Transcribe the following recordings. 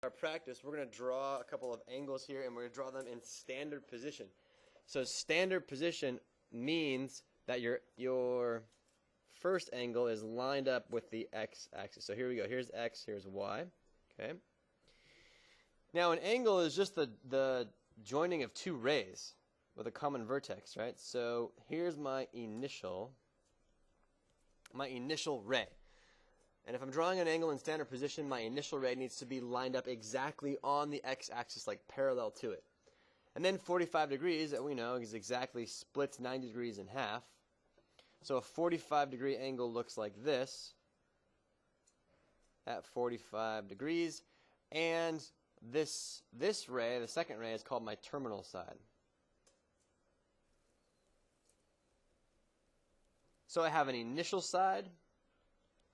our practice, we're going to draw a couple of angles here, and we're going to draw them in standard position. So standard position means that your first angle is lined up with the x-axis. So here we go. Here's x, here's y. Okay. Now an angle is just the joining of two rays with a common vertex, right? So here's my initial ray. And if I'm drawing an angle in standard position, my initial ray needs to be lined up exactly on the x-axis, like parallel to it. And then 45 degrees, that we know, is exactly splits 90 degrees in half. So a 45-degree angle looks like this at 45 degrees. And this ray, the second ray, is called my terminal side. So I have an initial side,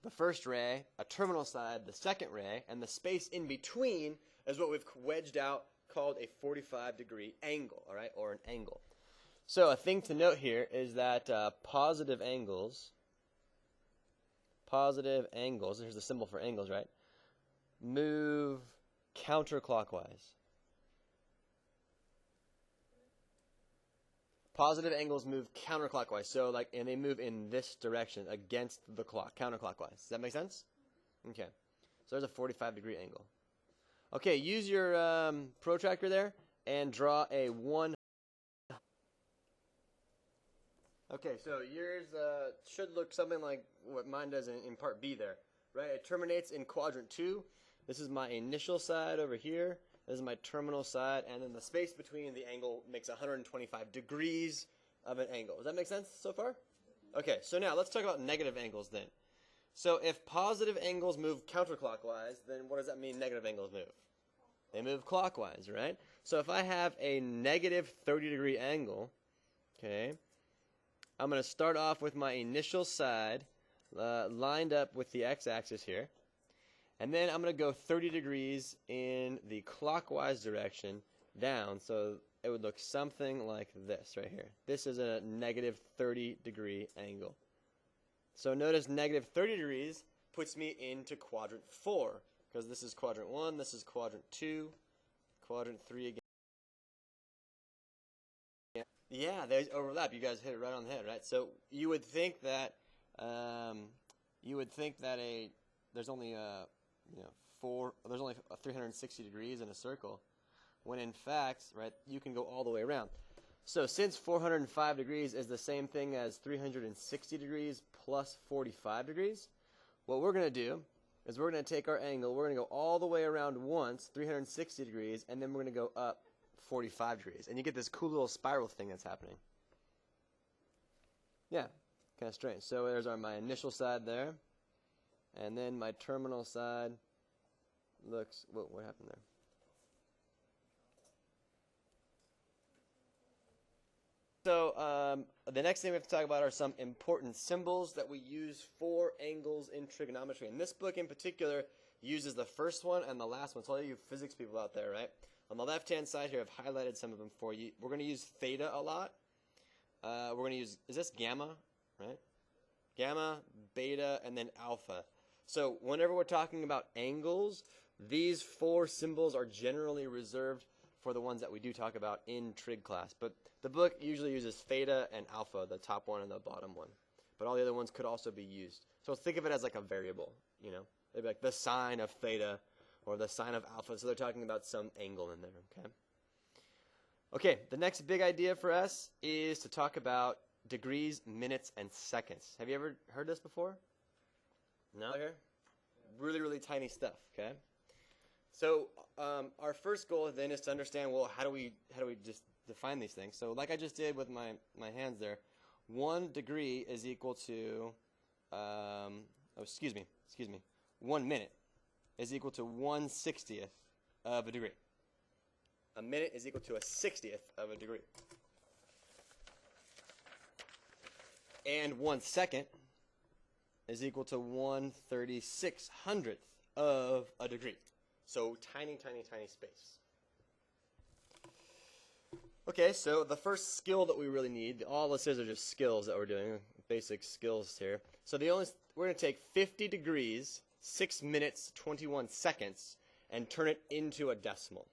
the first ray, a terminal side, the second ray, and the space in between is what we've wedged out called a 45-degree angle, all right, or an angle. So a thing to note here is that positive angles, here's the symbol for angles, right, move counterclockwise. Positive angles move counterclockwise, so and they move in this direction against the clock, counterclockwise. Does that make sense? Okay, so there's a 45-degree angle. Okay, use your protractor there and draw a 1. Okay, so yours should look something like what mine does in part B there, right? It terminates in quadrant 2. This is my initial side over here. This is my terminal side, and then the space between the angle makes 125 degrees of an angle. Does that make sense so far? Okay, so now let's talk about negative angles then. So if positive angles move counterclockwise, then what does that mean negative angles move? They move clockwise, right? So if I have a negative 30-degree angle, okay, I'm going to start off with my initial side lined up with the x-axis here. And then I'm going to go 30 degrees in the clockwise direction down, so it would look something like this right here. This is a negative 30-degree angle. So notice negative 30 degrees puts me into quadrant 4, because this is quadrant 1, this is quadrant 2, quadrant 3 again. Yeah, they overlap. You guys hit it right on the head, right? So you would think that there's only there's only 360 degrees in a circle, when in fact, right, you can go all the way around. So since 405 degrees is the same thing as 360 degrees plus 45 degrees, what we're going to do is we're going to take our angle, we're going to go all the way around once, 360 degrees, and then we're going to go up 45 degrees. And you get this cool little spiral thing that's happening. Yeah, kind of strange. So there's my initial side there. And then my terminal side looks, what happened there? So the next thing we have to talk about are some important symbols that we use for angles in trigonometry. And this book in particular uses the first one and the last one. So all you physics people out there, right? On the left-hand side here, I've highlighted some of them for you. We're going to use theta a lot. We're going to use, is this gamma, right? Gamma, beta, and then alpha. So whenever we're talking about angles, these 4 symbols are generally reserved for the ones that we do talk about in trig class. But the book usually uses theta and alpha, the top one and the bottom one. But all the other ones could also be used. So think of it as like a variable, you know. They'd be like the sine of theta or the sine of alpha. So they're talking about some angle in there, okay? Okay, the next big idea for us is to talk about degrees, minutes, and seconds. Have you ever heard this before? No? Here? Really, really tiny stuff, okay? So our first goal then is to understand, well, how do we just define these things? So like I just did with my hands there, 1 degree is equal to, 1 minute is equal to 1/60th of a degree. A minute is equal to a 60th of a degree. And 1 second is equal to 1/3600th of a degree. So tiny, tiny, tiny space. Okay, so the first skill that we really need, all this is are just skills that we're doing, basic skills here. So we're going to take 50 degrees, 6 minutes, 21 seconds, and turn it into a decimal.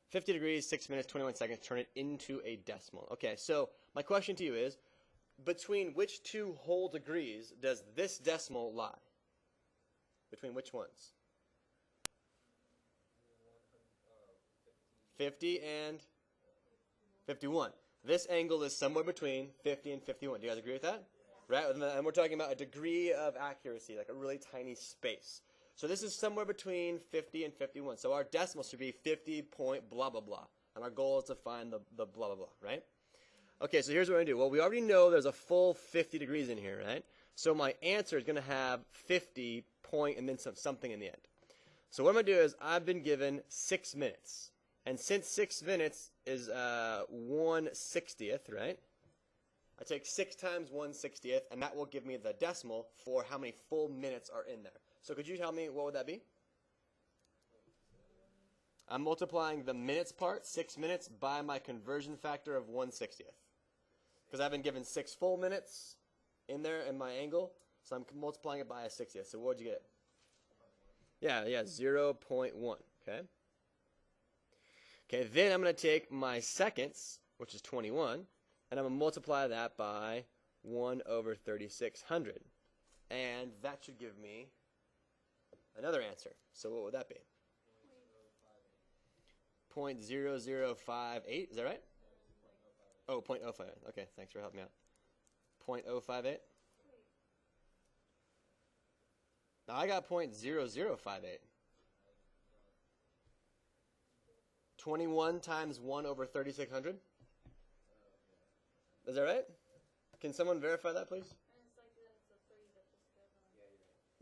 50 degrees, 6 minutes, 21 seconds, turn it into a decimal. Okay, so my question to you is, between which two whole degrees does this decimal lie? Between which ones? 50 and 51. This angle is somewhere between 50 and 51. Do you guys agree with that? Right? And we're talking about a degree of accuracy, like a really tiny space. So this is somewhere between 50 and 51. So our decimal should be 50 point blah, blah, blah. And our goal is to find the blah, blah, blah, right? Okay, so here's what we're going to do. Well, we already know there's a full 50 degrees in here, right? So my answer is going to have 50 point and then something in the end. So what I'm going to do is I've been given 6 minutes. And since 6 minutes is 1/60th, right? I take 6 times 1/60th, and that will give me the decimal for how many full minutes are in there. So could you tell me what would that be? I'm multiplying the minutes part, 6 minutes, by my conversion factor of 1/60th. Because I've been given 6 full minutes in there in my angle, so I'm multiplying it by a 60th. So what would you get? Yeah, 0.1, okay? Okay, then I'm going to take my seconds, which is 21, and I'm going to multiply that by 1/3600. And that should give me another answer. So what would that be? 0.0058, is that right? Oh, 0.058. Okay, thanks for helping me out. 0.058. Now I got 0.0058. 21 times 1/3600. Is that right? Can someone verify that, please?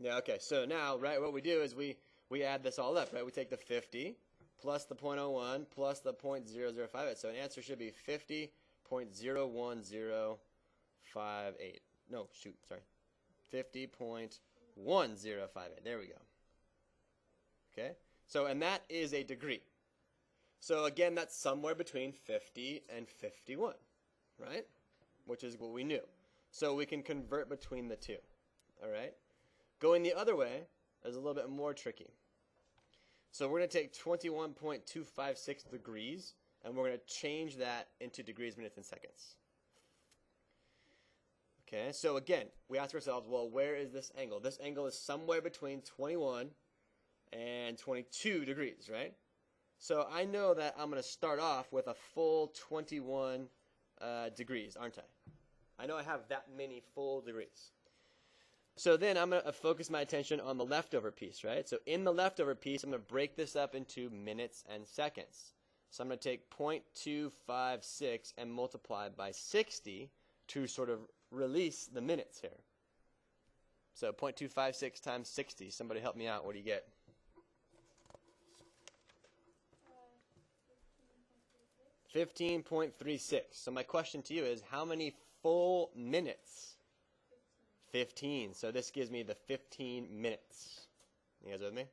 Yeah, okay. So now, right, what we do is we add this all up, right? We take the 50 plus the 0.01 plus the 0.0058. So an answer should be 50.01058. No, shoot, sorry. 50.1058. There we go. Okay? So, and that is a degree. So again, that's somewhere between 50 and 51, right? Which is what we knew. So we can convert between the two, all right? Going the other way is a little bit more tricky. So we're going to take 21.256 degrees, and we're going to change that into degrees, minutes, and seconds. Okay, so again, we ask ourselves, well, where is this angle? This angle is somewhere between 21 and 22 degrees, right? So I know that I'm going to start off with a full 21 degrees, aren't I? I know I have that many full degrees. So then I'm going to focus my attention on the leftover piece, right? So in the leftover piece, I'm going to break this up into minutes and seconds. So I'm going to take 0.256 and multiply by 60 to sort of release the minutes here. So 0.256 times 60. Somebody help me out. What do you get? 15.36. So my question to you is, how many full minutes? 15. So this gives me the 15 minutes. You guys with me?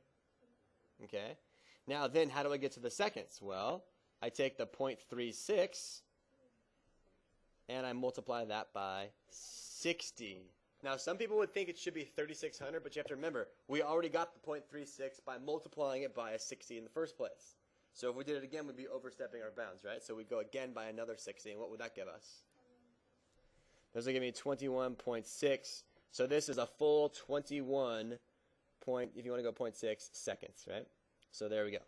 Okay. Now then, how do I get to the seconds? Well, I take the 0.36 and I multiply that by 60. Now, some people would think it should be 3,600, but you have to remember, we already got the 0.36 by multiplying it by a 60 in the first place. So if we did it again, we'd be overstepping our bounds, right? So we'd go again by another 60, and what would that give us? This will give me 21.6. So this is a full 21 point, if you want to go 0.6 seconds, right? So there we go.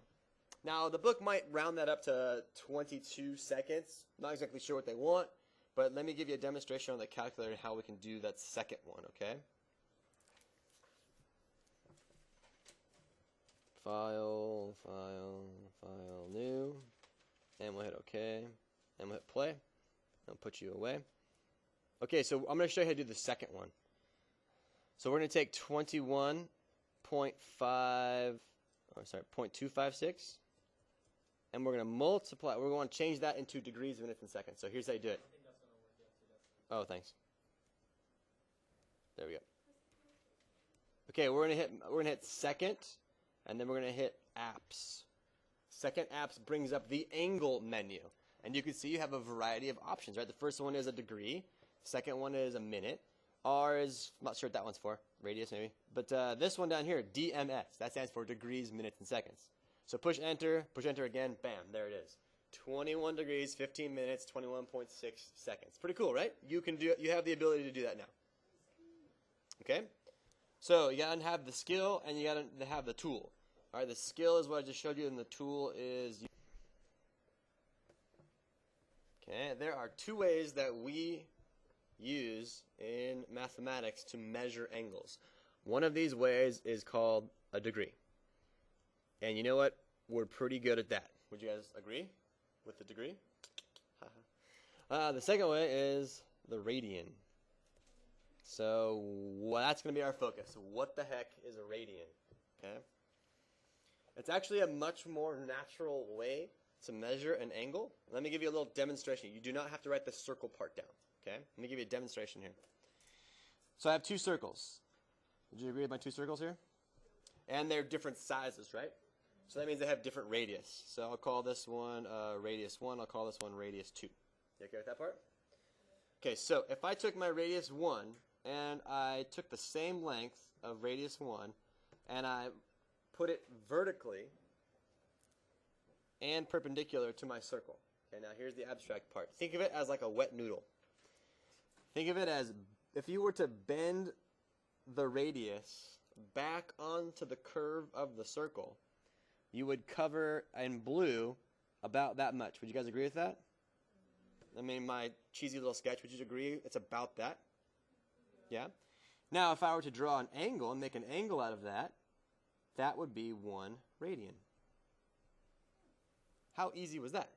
Now, the book might round that up to 22 seconds. Not exactly sure what they want, but let me give you a demonstration on the calculator and how we can do that second one, okay? File, new, and we'll hit OK, and we'll hit play, and put you away. Okay, so I'm going to show you how to do the second one. So we're going to take 0.256, and we're going to multiply, we're going to change that into degrees, minutes, and seconds. So here's how you do it. Oh, thanks. There we go. Okay, we're going to hit second, and then we're going to hit apps. Second apps brings up the angle menu. And you can see you have a variety of options, right? The first one is a degree. Second one is a minute. R is, I'm not sure what that one's for. radius maybe. But this one down here, DMS, that stands for degrees, minutes, and seconds. So push enter again, bam, there it is. 21 degrees, 15 minutes, 21.6 seconds. Pretty cool, right? You have the ability to do that now. Okay? So you gotta have the skill and you gotta have the tool. All right, the skill is what I just showed you, and the tool is. Okay, there are two ways that we use in mathematics to measure angles. One of these ways is called a degree. And you know what? We're pretty good at that. Would you guys agree with the degree? The second way is the radian. So that's going to be our focus. What the heck is a radian? Okay. It's actually a much more natural way to measure an angle. Let me give you a little demonstration. You do not have to write the circle part down. Okay? Let me give you a demonstration here. So I have two circles. Would you agree with my two circles here? And they're different sizes, right? So that means they have different radius. So I'll call this one radius 1. I'll call this one radius 2. You okay with that part? Okay, so if I took my radius 1 and I took the same length of radius 1 and I put it vertically and perpendicular to my circle. Okay, now here's the abstract part. Think of it as like a wet noodle. Think of it as if you were to bend the radius back onto the curve of the circle, you would cover in blue about that much. Would you guys agree with that? I mean, my cheesy little sketch, would you agree it's about that? Yeah? Now, if I were to draw an angle and make an angle out of that, that would be 1 radian. How easy was that?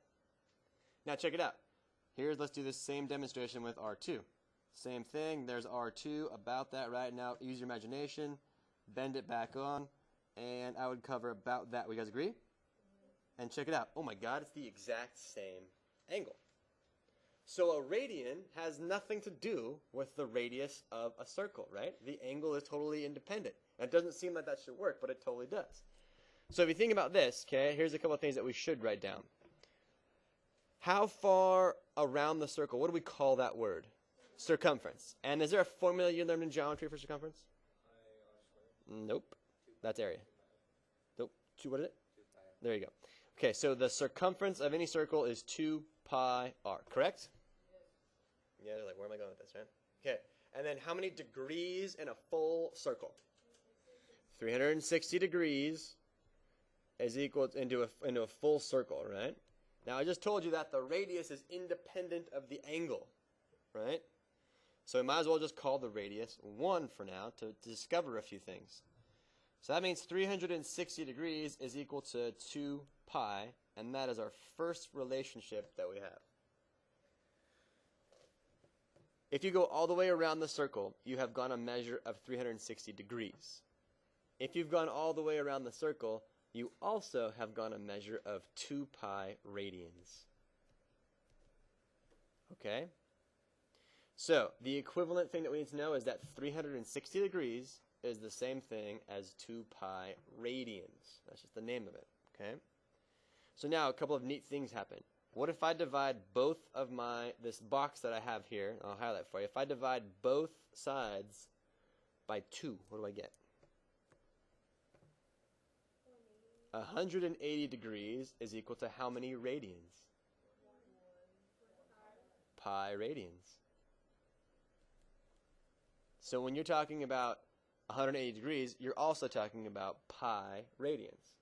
Now check it out. Let's do this same demonstration with R2. Same thing, there's R2, about that right now. Use your imagination, bend it back on, and I would cover about that. Would you guys agree? And check it out. Oh my God, it's the exact same angle. So a radian has nothing to do with the radius of a circle, right? The angle is totally independent. It doesn't seem like that should work, but it totally does. So if you think about this, okay, here's a couple of things that we should write down. How far around the circle? What do we call that word? Circumference. And is there a formula you learned in geometry for circumference? Nope. That's area. Nope. What is it? There you go. Okay, so the circumference of any circle is 2 pi r, correct? Yeah, they're like, where am I going with this, right? Okay, and then how many degrees in a full circle? 360 degrees is equal into a full circle, right? Now, I just told you that the radius is independent of the angle, right? So we might as well just call the radius 1 for now to discover a few things. So that means 360 degrees is equal to 2 pi, and that is our first relationship that we have. If you go all the way around the circle, you have gone a measure of 360 degrees. If you've gone all the way around the circle, you also have gone a measure of 2 pi radians. Okay? So, the equivalent thing that we need to know is that 360 degrees is the same thing as 2 pi radians. That's just the name of it. Okay? So now a couple of neat things happen. What if I divide both of this box that I have here, I'll highlight for you. If I divide both sides by 2, what do I get? 180 degrees is equal to how many radians? Pi radians. So when you're talking about 180 degrees, you're also talking about pi radians.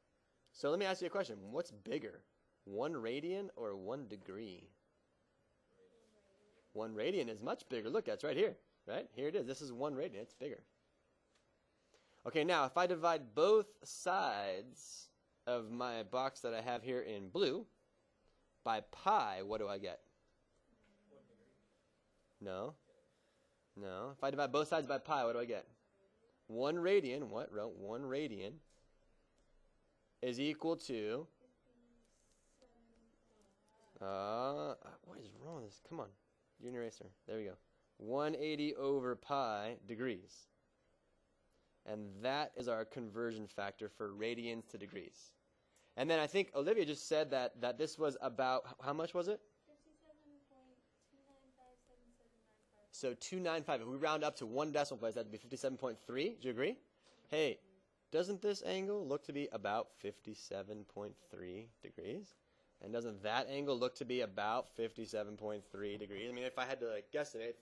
So let me ask you a question. What's bigger, 1 radian or 1 degree? 1 radian is much bigger. Look, that's right here. Right? Here it is. This is 1 radian. It's bigger. Okay, now if I divide both sides of my box that I have here in blue by pi, what do I get? No. No. If I divide both sides by pi, what do I get? 1 radian. What? 1 radian is equal to what is wrong with this? Come on. Junior Eraser. There we go. 180 over pi degrees. And that is our conversion factor for radians to degrees. And then I think Olivia just said that this was about, how much was it? So 295, if we round up to one decimal place, that'd be 57.3. Do you agree? Hey, doesn't this angle look to be about 57.3 degrees? And doesn't that angle look to be about 57.3 degrees? I mean, if I had to guess it,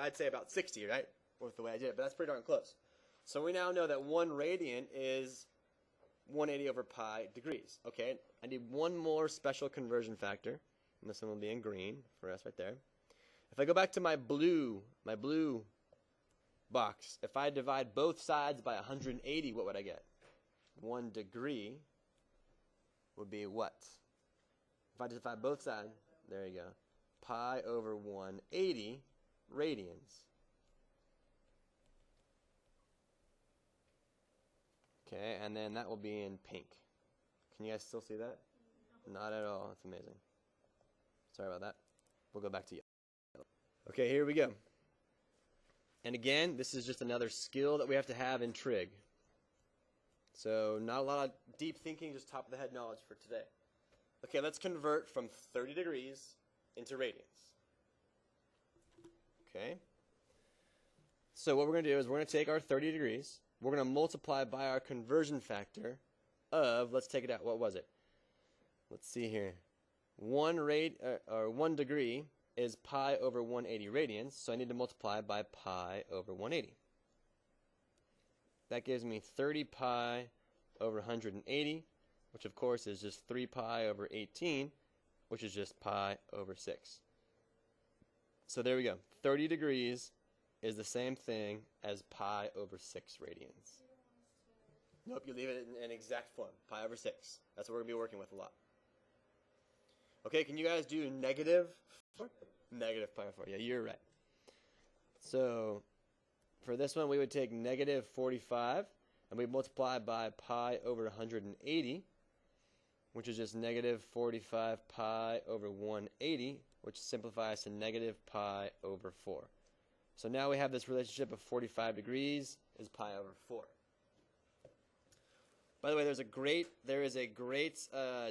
I'd say about 60, right? With the way I did it, but that's pretty darn close. So we now know that 1 radian is 180 over pi degrees. Okay, I need one more special conversion factor, and this one will be in green for us right there. If I go back to my blue box, if I divide both sides by 180, what would I get? 1 degree would be what? If I divide both sides, there you go, pi over 180 radians. Okay, and then that will be in pink. Can you guys still see that? Not at all. That's amazing. Sorry about that. We'll go back to yellow. Okay, here we go. And again, this is just another skill that we have to have in trig. So not a lot of deep thinking, just top of the head knowledge for today. Okay, let's convert from 30 degrees into radians. Okay. So what we're going to do is we're going to take our 30 degrees. We're going to multiply by our conversion factor of, let's take it out, what was it? Let's see here. 1 degree is pi over 180 radians, so I need to multiply by pi over 180. That gives me 30 pi over 180, which of course is just 3 pi over 18, which is just pi over 6. So there we go. 30 degrees is the same thing as pi over 6 radians. Nope, you leave it in exact form, pi over 6. That's what we're going to be working with a lot. Okay, can you guys do negative 4? Negative pi over 4. Yeah, you're right. So for this one, we would take negative 45, and we multiply by pi over 180, which is just negative 45 pi over 180, which simplifies to negative pi over 4. So now we have this relationship of 45 degrees is pi over 4. By the way, there is a great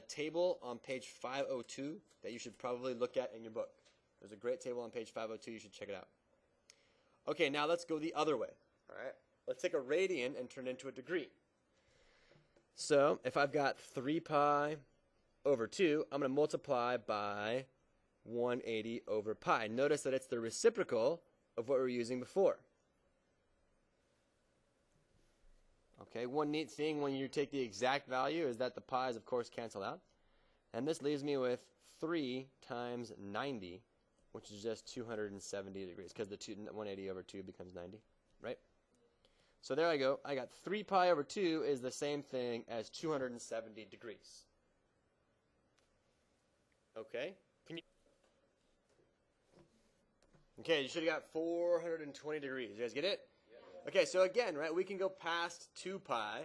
table on page 502 that you should probably look at in your book. There's a great table on page 502. You should check it out. Okay, now let's go the other way. All right, let's take a radian and turn it into a degree. So if I've got 3 pi over 2, I'm going to multiply by 180 over pi. Notice that it's the reciprocal of what we were using before. Okay, one neat thing when you take the exact value is that the pi's, of course, cancel out. And this leaves me with 3 times 90, which is just 270 degrees, because the 180 over 2 becomes 90, right? So there I go. I got 3 pi over 2 is the same thing as 270 degrees. Okay? Okay, you should have got 420 degrees. You guys get it? Yeah. Okay, so again, right, we can go past 2 pi,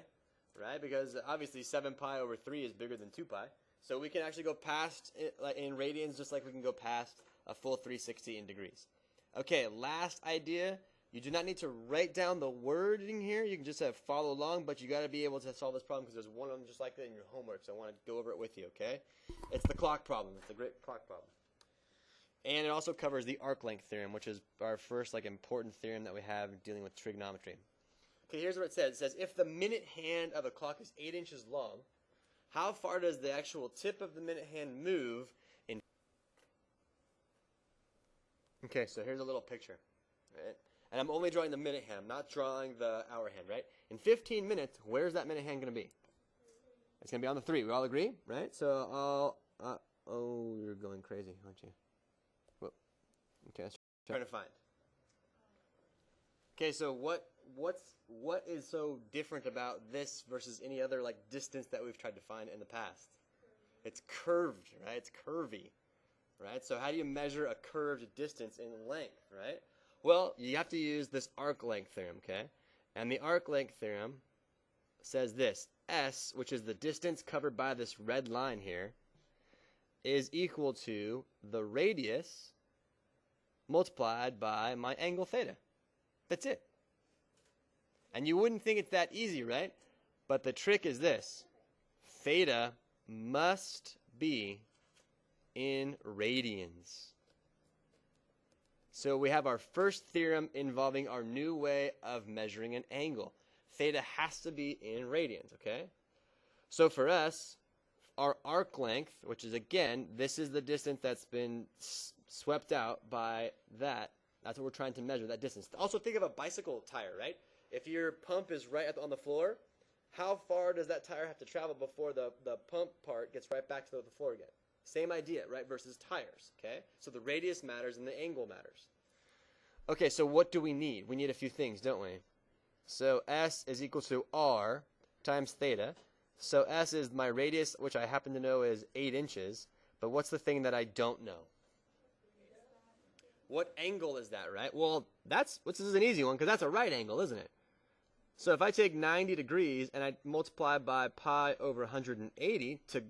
right? Because obviously 7 pi over 3 is bigger than 2 pi. So we can actually go past it in radians just like we can go past a full 360 in degrees. Okay, last idea. You do not need to write down the wording here. You can just follow along, but you got to be able to solve this problem because there's one of them just like that in your homework. So I want to go over it with you, okay? It's the clock problem. It's the great clock problem. And it also covers the arc length theorem, which is our first important theorem that we have dealing with trigonometry. Okay, here's what it says. It says, if the minute hand of a clock is 8 inches long, how far does the actual tip of the minute hand move in... Okay, so here's a little picture, right? And I'm only drawing the minute hand. I'm not drawing the hour hand, right? In 15 minutes, where's that minute hand going to be? It's going to be on the 3. We all agree, right? So, oh, you're going crazy, aren't you? Okay, let's try to find. Okay, so what is so different about this versus any other distance that we've tried to find in the past? It's curved, right? It's curvy, right? So how do you measure a curved distance in length, right? Well, you have to use this arc length theorem, okay? And the arc length theorem says this: S, which is the distance covered by this red line here, is equal to the radius multiplied by my angle theta. That's it. And you wouldn't think it's that easy, right? But the trick is this. Theta must be in radians. So we have our first theorem involving our new way of measuring an angle. Theta has to be in radians, okay? So for us, our arc length, which is, again, this is the distance that's been swept out by that. That's what we're trying to measure, that distance. Also, think of a bicycle tire, right? If your pump is right on the floor, how far does that tire have to travel before the pump part gets right back to the floor again? Same idea, right, versus tires, okay? So the radius matters and the angle matters. Okay, so what do we need? We need a few things, don't we? So S is equal to R times theta. So S is my radius, which I happen to know is 8 inches. But what's the thing that I don't know? What angle is that, right? Well, this is an easy one because that's a right angle, isn't it? So if I take 90 degrees and I multiply by pi over 180 to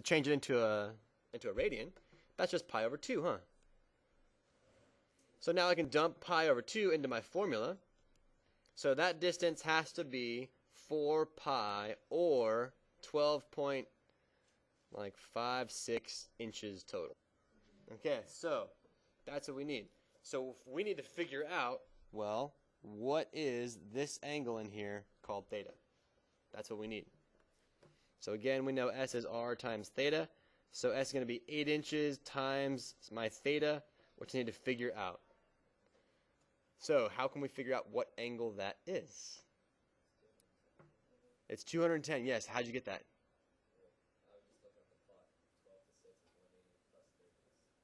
change it into a radian, that's just pi over 2, huh? So now I can dump pi over 2 into my formula. So that distance has to be 4 pi or 12.56 inches total. Okay, so that's what we need. So we need to figure out, well, what is this angle in here called theta? That's what we need. So again, we know S is R times theta. So S is going to be 8 inches times my theta, which I need to figure out. So how can we figure out what angle that is? It's 210. Yes. How'd you get that?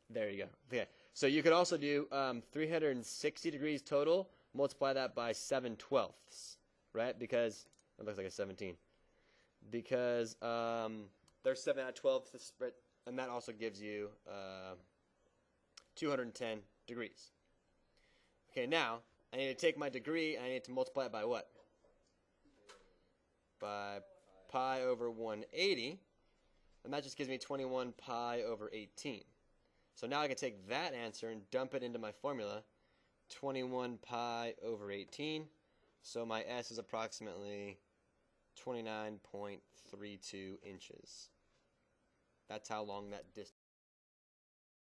There you go. Okay. So you could also do 360 degrees total. Multiply that by 7/12, right? Because it looks like a 17. Because there's 7 out of 12, and that also gives you 210 degrees. Okay, now I need to take my degree and I need to multiply it by what? By pi over 180, and that just gives me 21 pi over 18. So now I can take that answer and dump it into my formula, 21 pi over 18. So my S is approximately 29.32 inches. That's how long that distance